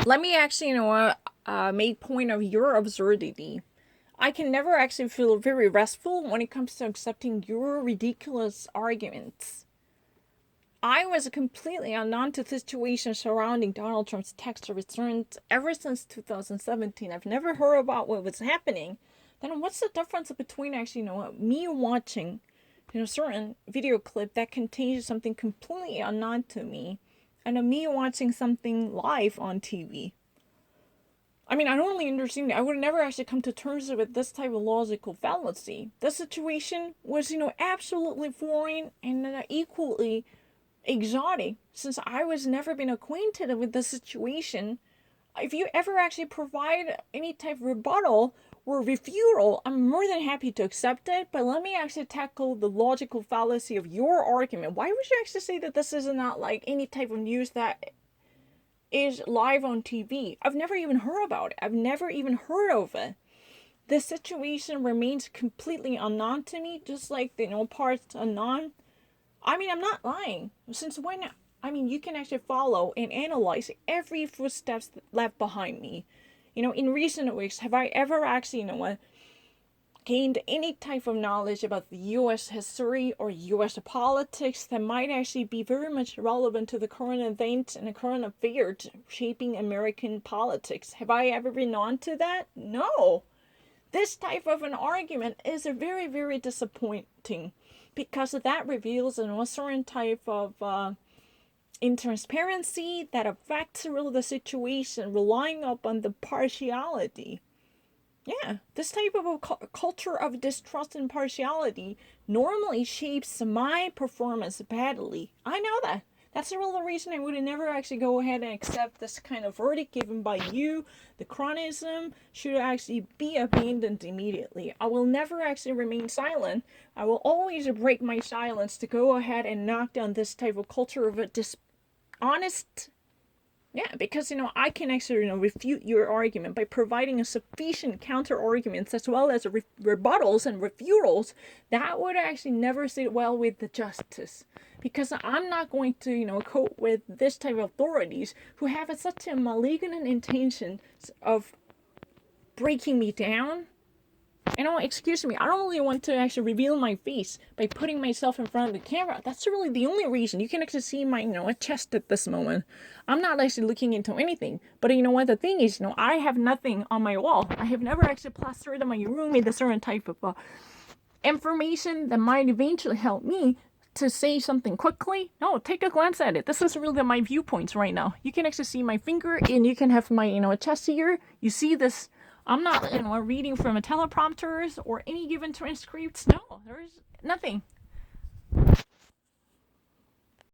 Let me actually, make point of your absurdity. I can never actually feel very restful when it comes to accepting your ridiculous arguments. I was completely unknown to the situation surrounding Donald Trump's tax returns ever since 2017. I've never heard about what was happening. Then what's the difference between actually, me watching, certain video clip that contains something completely unknown to me, and me watching something live on TV? I mean, I don't really understand. I would never actually come to terms with this type of logical fallacy. The situation was, absolutely foreign and equally exotic since I was never been acquainted with the situation. If you ever actually provide any type of rebuttal or refutal, I'm more than happy to accept it. But let me actually tackle the logical fallacy of your argument. Why would you actually say that this is not like any type of news that is live on TV? I've never even heard about it. I've never even heard of it. The situation remains completely unknown to me, just like the parts unknown. I mean, I'm not lying. Since when? I mean, you can actually follow and analyze every footsteps left behind me. In recent weeks, have I ever actually, gained any type of knowledge about the U.S. history or U.S. politics that might actually be very much relevant to the current events and the current affairs shaping American politics? Have I ever been on to that? No. This type of an argument is very, very disappointing because that reveals a certain type of intransparency that affects really the situation, relying upon the partiality. Yeah, this type of a culture of distrust and partiality normally shapes my performance badly. I know that. That's the real reason I would never actually go ahead and accept this kind of verdict given by you. The chronism should actually be abandoned immediately. I will never actually remain silent. I will always break my silence to go ahead and knock down this type of culture of a dishonest. Yeah, because I can actually refute your argument by providing a sufficient counter arguments as well as rebuttals and refutals that would actually never sit well with the justice. Because I'm not going to cope with this type of authorities who have such a malignant intention of breaking me down. Excuse me, I don't really want to actually reveal my face by putting myself in front of the camera. That's really the only reason. You can actually see my, chest at this moment. I'm not actually looking into anything. But you know what? The thing is, I have nothing on my wall. I have never actually plastered in my room with a certain type of information that might eventually help me to say something quickly. No, take a glance at it. This is really my viewpoints right now. You can actually see my finger and you can have my, chest here. You see this. I'm not, reading from a teleprompters or any given transcripts. No, there's nothing.